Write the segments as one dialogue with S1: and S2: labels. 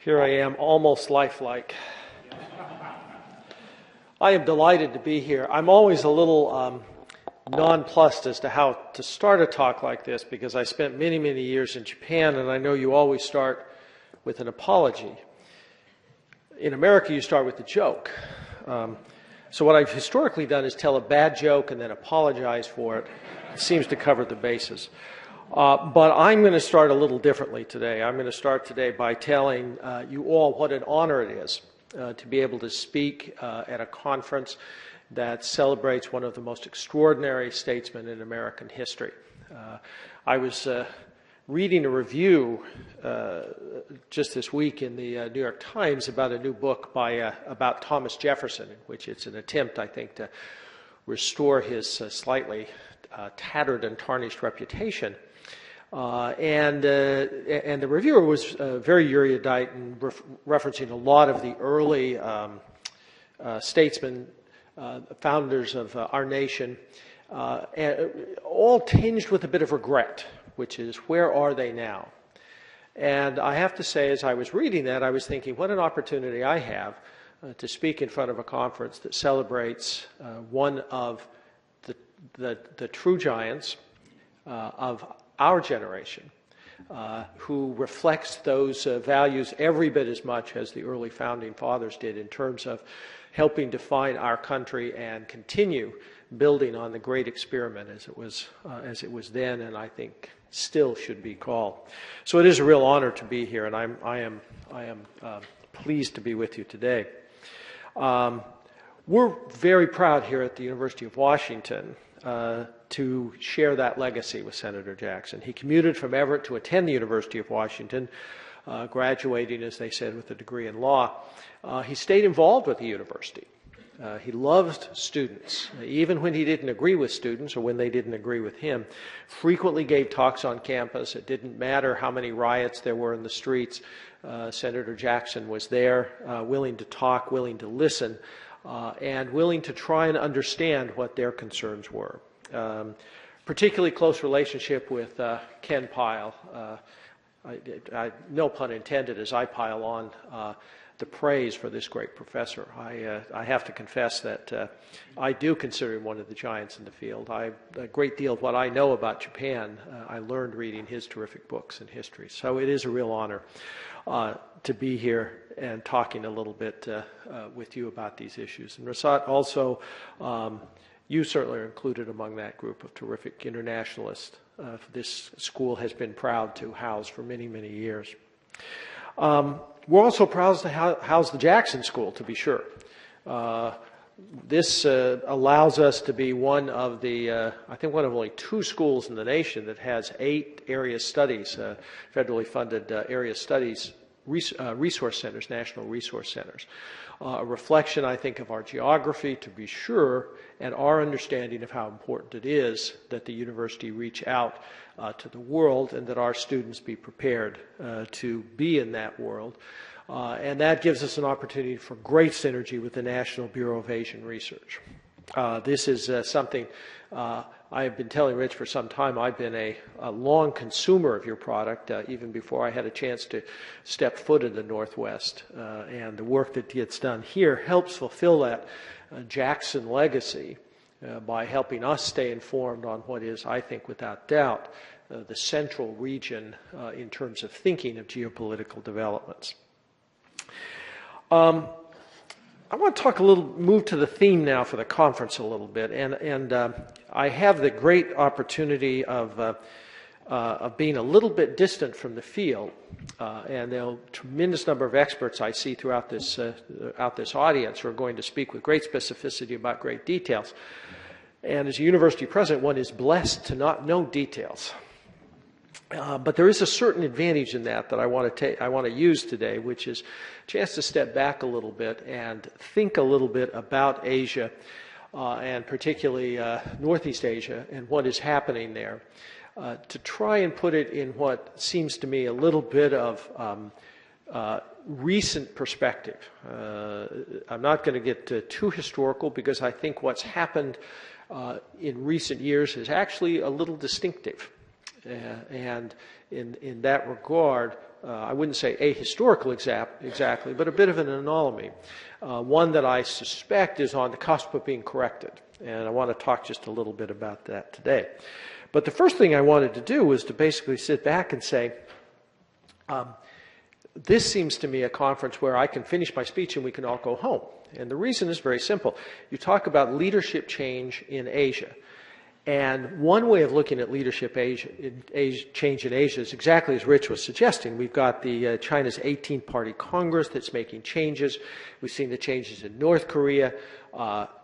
S1: Here I am, almost lifelike. I am delighted to be here. I'm always a little nonplussed as to how to start a talk like this because I spent many, many years in Japan, and I know you always start with an apology. In America, you start with a joke. So what I've historically done is tell a bad joke and then apologize for it. It seems to cover the bases. But I'm going to start a little differently today. I'm going to start today by telling you all what an honor it is to be able to speak at a conference that celebrates one of the most extraordinary statesmen in American history. I was reading a review just this week in the New York Times about a new book about Thomas Jefferson, in which it's an attempt, I think, to restore his slightly tattered and tarnished reputation. And the reviewer was very erudite and referencing a lot of the early statesmen, founders of our nation, and all tinged with a bit of regret, which is, where are they now? And I have to say, as I was reading that, I was thinking, what an opportunity I have to speak in front of a conference that celebrates one of the true giants of our generation, who reflects those values every bit as much as the early founding fathers did in terms of helping define our country and continue building on the great experiment as it was then, and I think still should be called. So it is a real honor to be here, and I am pleased to be with you today. We're very proud here at the University of Washington to share that legacy with Senator Jackson. He commuted from Everett to attend the University of Washington, graduating, as they said, with a degree in law. He stayed involved with the university. He loved students, even when he didn't agree with students or when they didn't agree with him. Frequently gave talks on campus. It didn't matter how many riots there were in the streets. Senator Jackson was there, willing to talk, willing to listen, and willing to try and understand what their concerns were. Particularly close relationship with Ken Pyle. No pun intended as I pile on the praise for this great professor. I have to confess that I do consider him one of the giants in the field. A great deal of what I know about Japan, I learned reading his terrific books in history. So it is a real honor to be here and talking a little bit with you about these issues. And Rasat, also, you certainly are included among that group of terrific internationalists this school has been proud to house for many, many years. We're also proud to house the Jackson School, to be sure. This allows us to be one of the, I think one of only 2 schools in the nation that has 8 area studies, federally funded area studies resource centers, national resource centers. A reflection, I think, of our geography, to be sure, and our understanding of how important it is that the university reach out to the world and that our students be prepared to be in that world. And that gives us an opportunity for great synergy with the National Bureau of Asian Research. This is something I have been telling Rich for some time. I've been a long consumer of your product, even before I had a chance to step foot in the Northwest. And the work that gets done here helps fulfill that Jackson legacy by helping us stay informed on what is, I think, without doubt, the central region in terms of thinking of geopolitical developments. I want to move to the theme now for the conference a little bit, and I have the great opportunity of being a little bit distant from the field, and there are a tremendous number of experts I see throughout this audience who are going to speak with great specificity about great details. And as a university president, one is blessed to not know details. But there is a certain advantage in that I want to use today, which is a chance to step back a little bit and think a little bit about Asia, and particularly Northeast Asia, and what is happening there, to try and put it in what seems to me a little bit of recent perspective. I'm not going to get too historical, because I think what's happened in recent years is actually a little distinctive. And in that regard, I wouldn't say ahistorical exactly, but a bit of an anomaly. One that I suspect is on the cusp of being corrected. And I want to talk just a little bit about that today. But the first thing I wanted to do was to basically sit back and say, this seems to me a conference where I can finish my speech and we can all go home. And the reason is very simple. You talk about leadership change in Asia. And one way of looking at leadership change in Asia is exactly as Rich was suggesting. We've got the China's 18th Party Congress that's making changes. We've seen the changes in North Korea.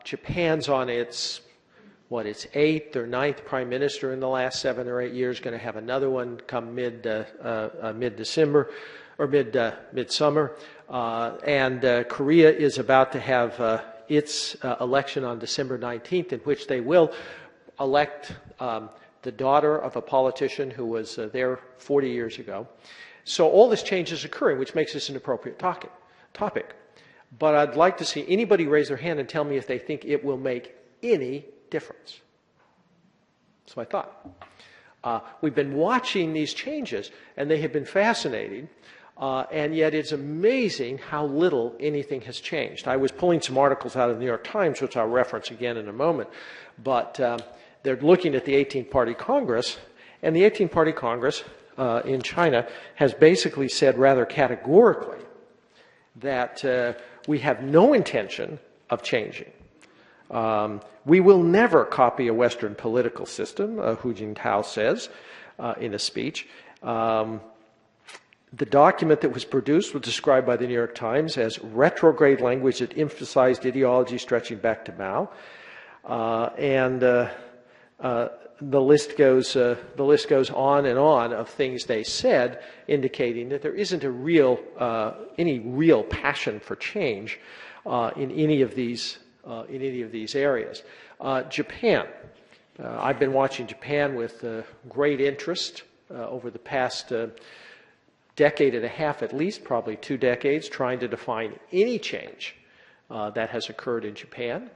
S1: Japan's on its 8th or 9th prime minister in the last 7 or 8 years, going to have another one come mid-December or midsummer. And Korea is about to have its election on December 19th, in which they will elect the daughter of a politician who was there 40 years ago. So all this change is occurring, which makes this an appropriate topic. But I'd like to see anybody raise their hand and tell me if they think it will make any difference. So I thought. We've been watching these changes, and they have been fascinating. And yet it's amazing how little anything has changed. I was pulling some articles out of the New York Times, which I'll reference again in a moment. But they're looking at the 18th Party Congress, and the 18th Party Congress in China has basically said rather categorically that we have no intention of changing. We will never copy a Western political system, Hu Jintao says in a speech. The document that was produced was described by the New York Times as retrograde language that emphasized ideology stretching back to Mao. The list goes on and on of things they said, indicating that there isn't any real passion for change in any of these areas. Japan. I've been watching Japan with great interest over the past decade and a half, at least, probably 2 decades, trying to define any change that has occurred in Japan.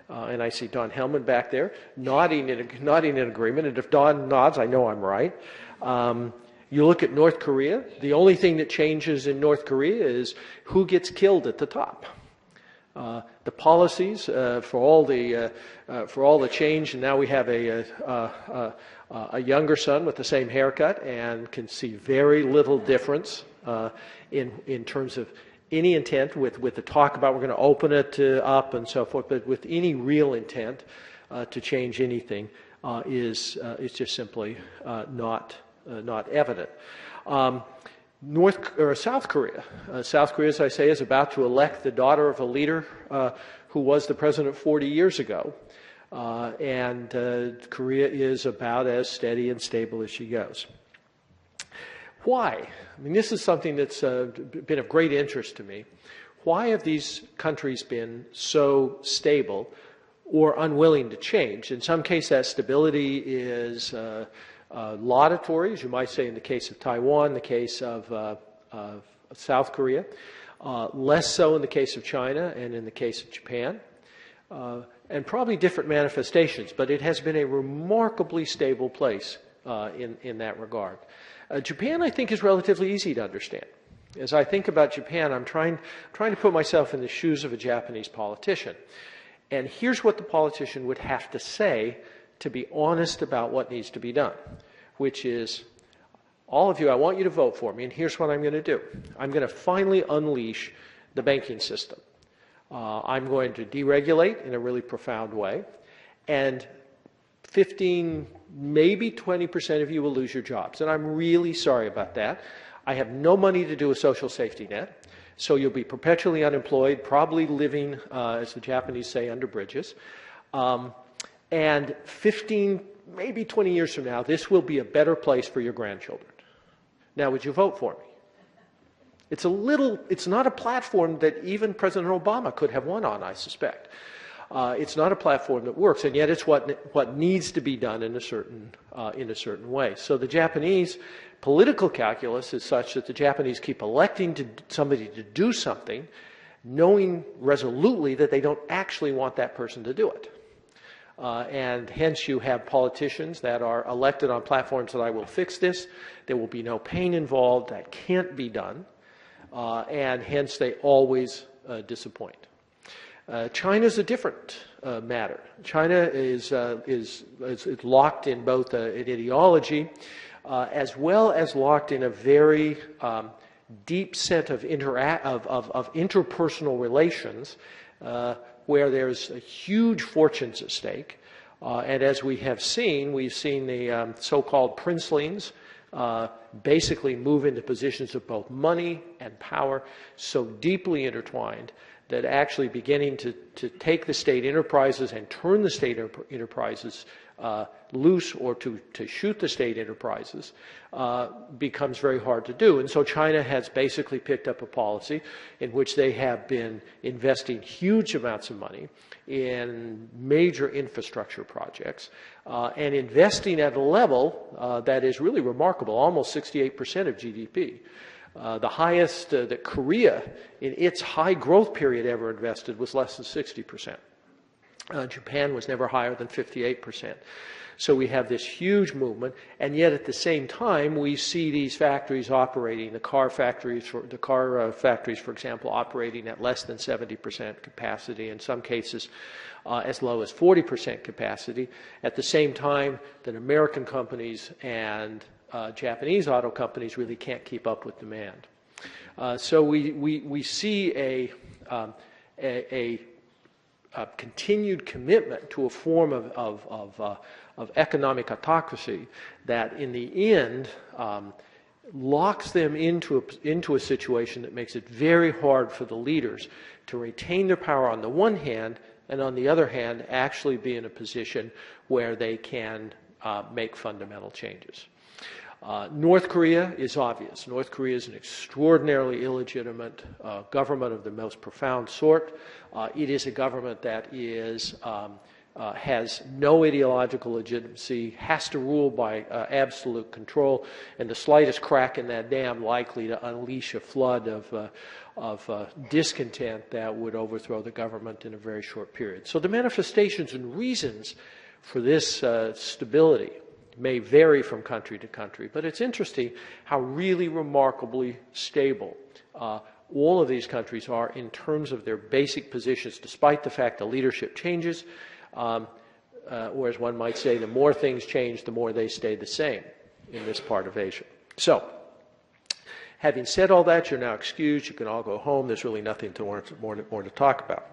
S1: And I see Don Hellman back there nodding in agreement. And if Don nods, I know I'm right. You look at North Korea. The only thing that changes in North Korea is who gets killed at the top. The policies for all the change, and now we have a younger son with the same haircut, and can see very little difference in terms of any intent with the talk about we're going to open it up and so forth, but with any real intent to change anything is just simply not evident. South Korea. South Korea, as I say, is about to elect the daughter of a leader who was the president 40 years ago. And Korea is about as steady and stable as she goes. Why? I mean, this is something that's been of great interest to me. Why have these countries been so stable or unwilling to change? In some cases, that stability is laudatory, as you might say in the case of Taiwan, the case of South Korea, less so in the case of China and in the case of Japan, and probably different manifestations, but it has been a remarkably stable place in that regard. Japan, I think, is relatively easy to understand. As I think about Japan, I'm trying to put myself in the shoes of a Japanese politician. And here's what the politician would have to say to be honest about what needs to be done, which is, all of you, I want you to vote for me, and here's what I'm going to do. I'm going to finally unleash the banking system. I'm going to deregulate in a really profound way, and 15, maybe 20% of you will lose your jobs. And I'm really sorry about that. I have no money to do a social safety net, so you'll be perpetually unemployed, probably living, as the Japanese say, under bridges. And 15, maybe 20 years from now, this will be a better place for your grandchildren. Now, would you vote for me? It's not a platform that even President Obama could have won on, I suspect. It's not a platform that works, and yet it's what needs to be done in a certain way. So the Japanese political calculus is such that the Japanese keep electing somebody to do something, knowing resolutely that they don't actually want that person to do it. And hence you have politicians that are elected on platforms that I will fix this. There will be no pain involved. That can't be done. And hence they always disappoint. China's a different matter. China is locked in both an ideology as well as locked in a very deep set of interpersonal relations where there's huge fortunes at stake. And as we have seen, we've seen the so-called princelings basically move into positions of both money and power so deeply intertwined that actually beginning to take the state enterprises and turn the state enterprises loose or to shoot the state enterprises becomes very hard to do. And so China has basically picked up a policy in which they have been investing huge amounts of money in major infrastructure projects and investing at a level that is really remarkable, almost 68% of GDP. The highest that Korea, in its high growth period, ever invested was less than 60%. Japan was never higher than 58%. So we have this huge movement, and yet at the same time, we see these factories operating, the car factories, for example, operating at less than 70% capacity, in some cases as low as 40% capacity, at the same time that American companies and Japanese auto companies really can't keep up with demand. So we see a continued commitment to a form of economic autocracy that in the end locks them into a situation that makes it very hard for the leaders to retain their power on the one hand, and on the other hand actually be in a position where they can make fundamental changes. North Korea is obvious. North Korea is an extraordinarily illegitimate government of the most profound sort. It is a government that has no ideological legitimacy, has to rule by absolute control, and the slightest crack in that dam likely to unleash a flood of discontent that would overthrow the government in a very short period. So the manifestations and reasons for this stability may vary from country to country, but it's interesting how really remarkably stable all of these countries are in terms of their basic positions, despite the fact the leadership changes, whereas one might say the more things change, the more they stay the same in this part of Asia. So, having said all that, you're now excused. You can all go home. There's really nothing more to talk about.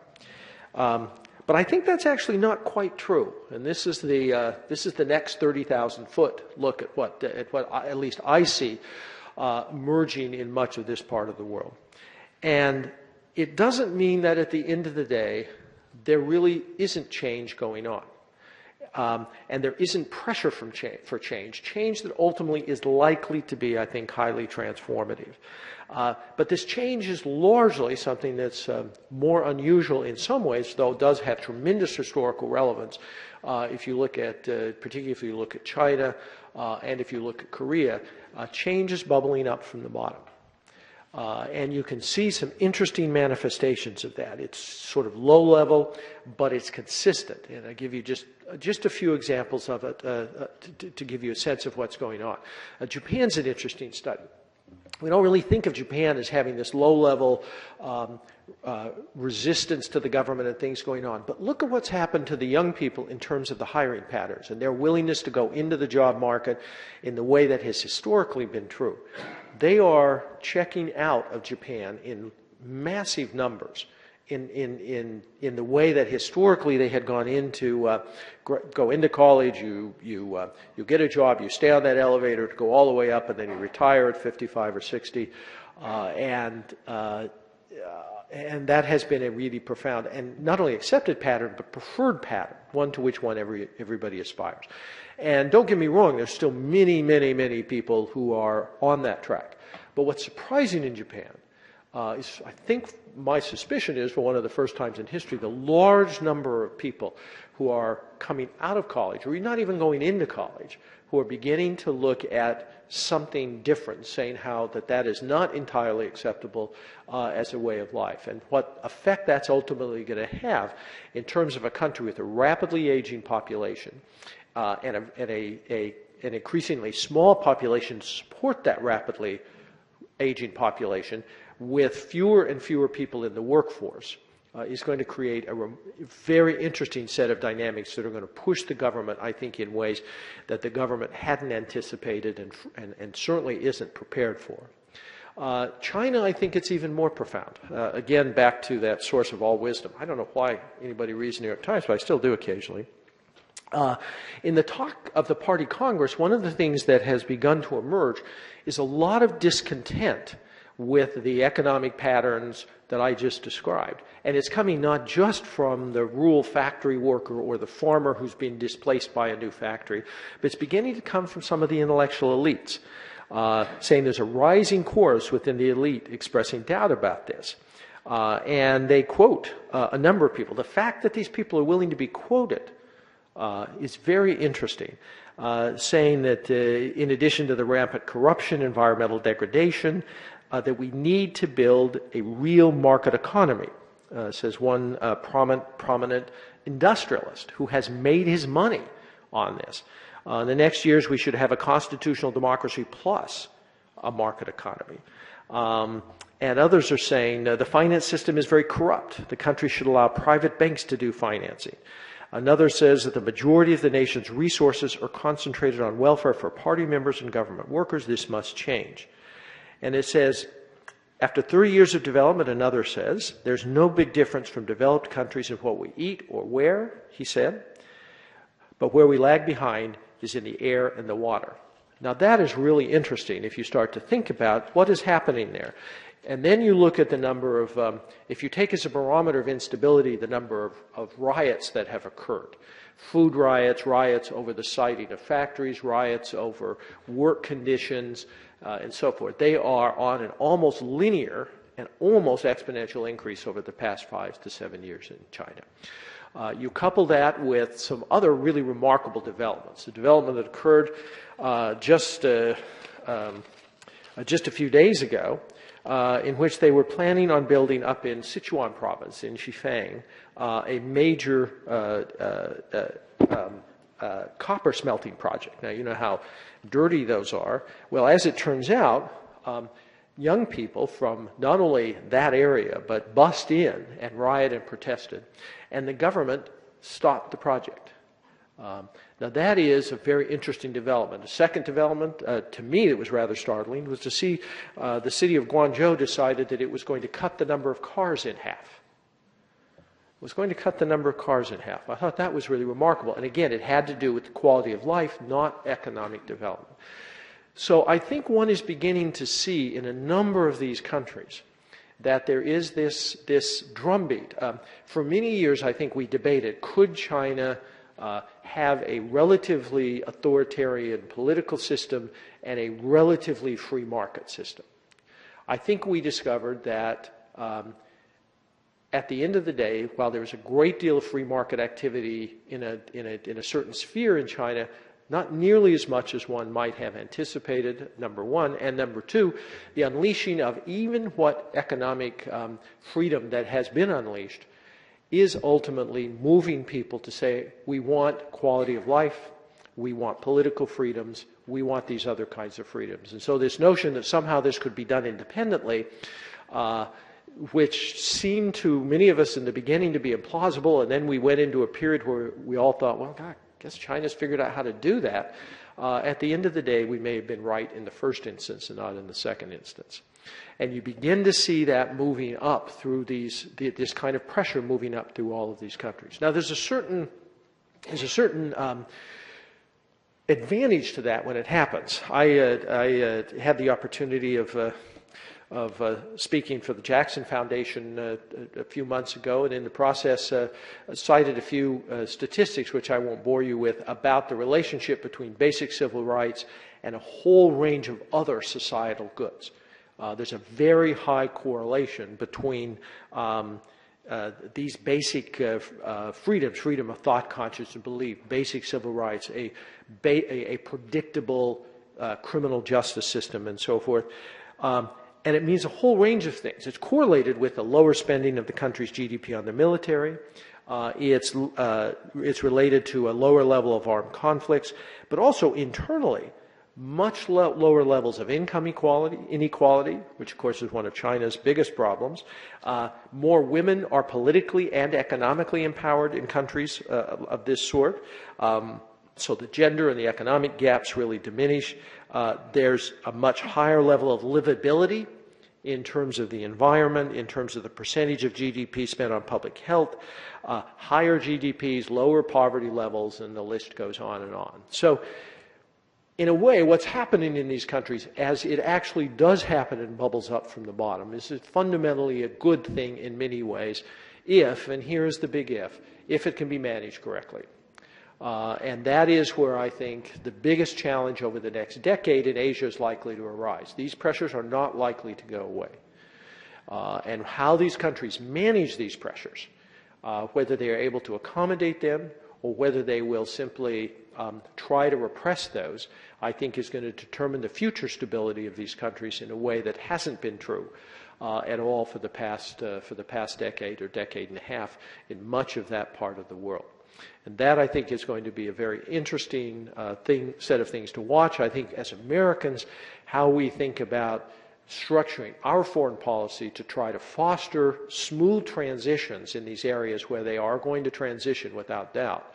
S1: But I think that's actually not quite true, and this is the next 30,000-foot look at what at least I see emerging in much of this part of the world. And it doesn't mean that at the end of the day there really isn't change going on, and there isn't pressure for change that ultimately is likely to be, I think, highly transformative. But this change is largely something that's more unusual in some ways, though it does have tremendous historical relevance. If you look at, particularly if you look at China and if you look at Korea, change is bubbling up from the bottom. And you can see some interesting manifestations of that. It's sort of low level, but it's consistent. And I give you just a few examples of it to give you a sense of what's going on. Japan's an interesting study. We don't really think of Japan as having this low-level resistance to the government and things going on. But look at what's happened to the young people in terms of the hiring patterns and their willingness to go into the job market in the way that has historically been true. They are checking out of Japan in massive numbers in the way that historically they had gone into go into college, you get a job, you stay on that elevator to go all the way up, and then you retire at 55 or 60, and that has been a really profound and not only accepted pattern but preferred pattern, one to which everybody aspires. And don't get me wrong, there's still many people who are on that track. But what's surprising in Japan is, I think my suspicion is, for one of the first times in history, the large number of people who are coming out of college, or not even going into college, who are beginning to look at something different, saying how that is not entirely acceptable as a way of life, and what effect that's ultimately going to have in terms of a country with a rapidly aging population and an increasingly small population to support that rapidly aging population with fewer and fewer people in the workforce. Is going to create a very interesting set of dynamics that are going to push the government, I think, in ways that the government hadn't anticipated and certainly isn't prepared for. China, I think it's even more profound. Again, back to that source of all wisdom. I don't know why anybody reads New York Times, but I still do occasionally. In the talk of the Party Congress, one of the things that has begun to emerge is a lot of discontent with the economic patterns that I just described. And it's coming not just from the rural factory worker or the farmer who's been displaced by a new factory, but it's beginning to come from some of the intellectual elites, saying there's a rising chorus within the elite expressing doubt about this. And they quote a number of people. The fact that these people are willing to be quoted is very interesting, saying that in addition to the rampant corruption, environmental degradation, that we need to build a real market economy, says one prominent industrialist who has made his money on this. In the next years, we should have a constitutional democracy plus a market economy. And others are saying the finance system is very corrupt. The country should allow private banks to do financing. Another says that the majority of the nation's resources are concentrated on welfare for party members and government workers. This must change. And it says, after 30 years of development, another says, there's no big difference from developed countries in what we eat or wear, he said, but where we lag behind is in the air and the water. Now that is really interesting if you start to think about what is happening there. And then you look at the number of, if you take as a barometer of instability the number of riots that have occurred. Food riots, riots over the siting of factories, riots over work conditions, and so forth. They are on an almost linear and almost exponential increase over the past 5 to 7 years in China. You couple that with some other really remarkable developments. The development that occurred just a few days ago, in which they were planning on building up in Sichuan province, in Xifang, a major copper smelting project. Now, you know how dirty those are. Well, as it turns out, young people from not only that area, but bussed in and rioted and protested, and the government stopped the project. Now, that is a very interesting development. A second development, to me, that was rather startling, was to see the city of Guangzhou decided that it was going to cut the number of cars in half. It was going to cut the number of cars in half. I thought that was really remarkable. And again, it had to do with the quality of life, not economic development. So I think one is beginning to see in a number of these countries that there is this drumbeat. For many years, I think we debated, could China have a relatively authoritarian political system and a relatively free market system? I think we discovered that at the end of the day, while there was a great deal of free market activity in a certain sphere in China, not nearly as much as one might have anticipated, number one. And number two, the unleashing of even what economic freedom that has been unleashed is ultimately moving people to say, we want quality of life, we want political freedoms, we want these other kinds of freedoms. And so this notion that somehow this could be done independently, which seemed to many of us in the beginning to be implausible, and then we went into a period where we all thought, well, God, I guess China's figured out how to do that. At the end of the day, we may have been right in the first instance and not in the second instance. And you begin to see that moving up through this kind of pressure moving up through all of these countries. Now, there's a certain advantage to that when it happens. I had the opportunity of speaking for the Jackson Foundation a few months ago, and in the process cited a few statistics, which I won't bore you with, about the relationship between basic civil rights and a whole range of other societal goods. There's a very high correlation between these basic freedoms, freedom of thought, conscience, and belief, basic civil rights, a predictable criminal justice system and so forth. And it means a whole range of things. It's correlated with the lower spending of the country's GDP on the military. It's related to a lower level of armed conflicts, but also internally, much lower levels of income inequality, which of course is one of China's biggest problems. More women are politically and economically empowered in countries of this sort. So the gender and the economic gaps really diminish. There's a much higher level of livability in terms of the environment, in terms of the percentage of GDP spent on public health, higher GDPs, lower poverty levels, and the list goes on and on. So in a way, what's happening in these countries, as it actually does happen and bubbles up from the bottom, is fundamentally a good thing in many ways if, and here's the big if it can be managed correctly. And that is where I think the biggest challenge over the next decade in Asia is likely to arise. These pressures are not likely to go away. And how these countries manage these pressures, whether they are able to accommodate them or whether they will simply try to repress those, I think is going to determine the future stability of these countries in a way that hasn't been true at all for the past decade or decade and a half in much of that part of the world. And that, I think, is going to be a very interesting set of things to watch. I think as Americans, how we think about structuring our foreign policy to try to foster smooth transitions in these areas where they are going to transition without doubt,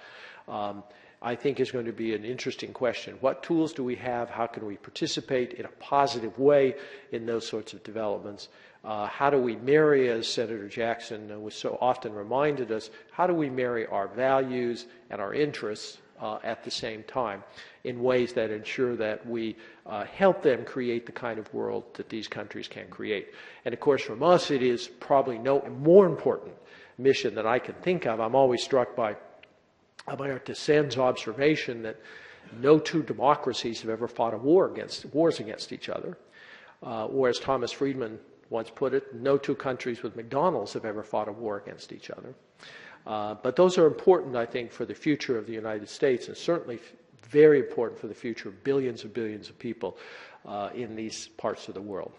S1: I think is going to be an interesting question. What tools do we have? How can we participate in a positive way in those sorts of developments? How do we marry, as Senator Jackson was so often reminded us, how do we marry our values and our interests at the same time in ways that ensure that we help them create the kind of world that these countries can create? And of course, from us, it is probably no more important mission that I can think of. I'm always struck by Amartya Sen's observation that no two democracies have ever fought wars against each other, or as Thomas Friedman once put it, no two countries with McDonald's have ever fought a war against each other. But those are important, I think, for the future of the United States, and certainly very important for the future of billions and billions of people in these parts of the world.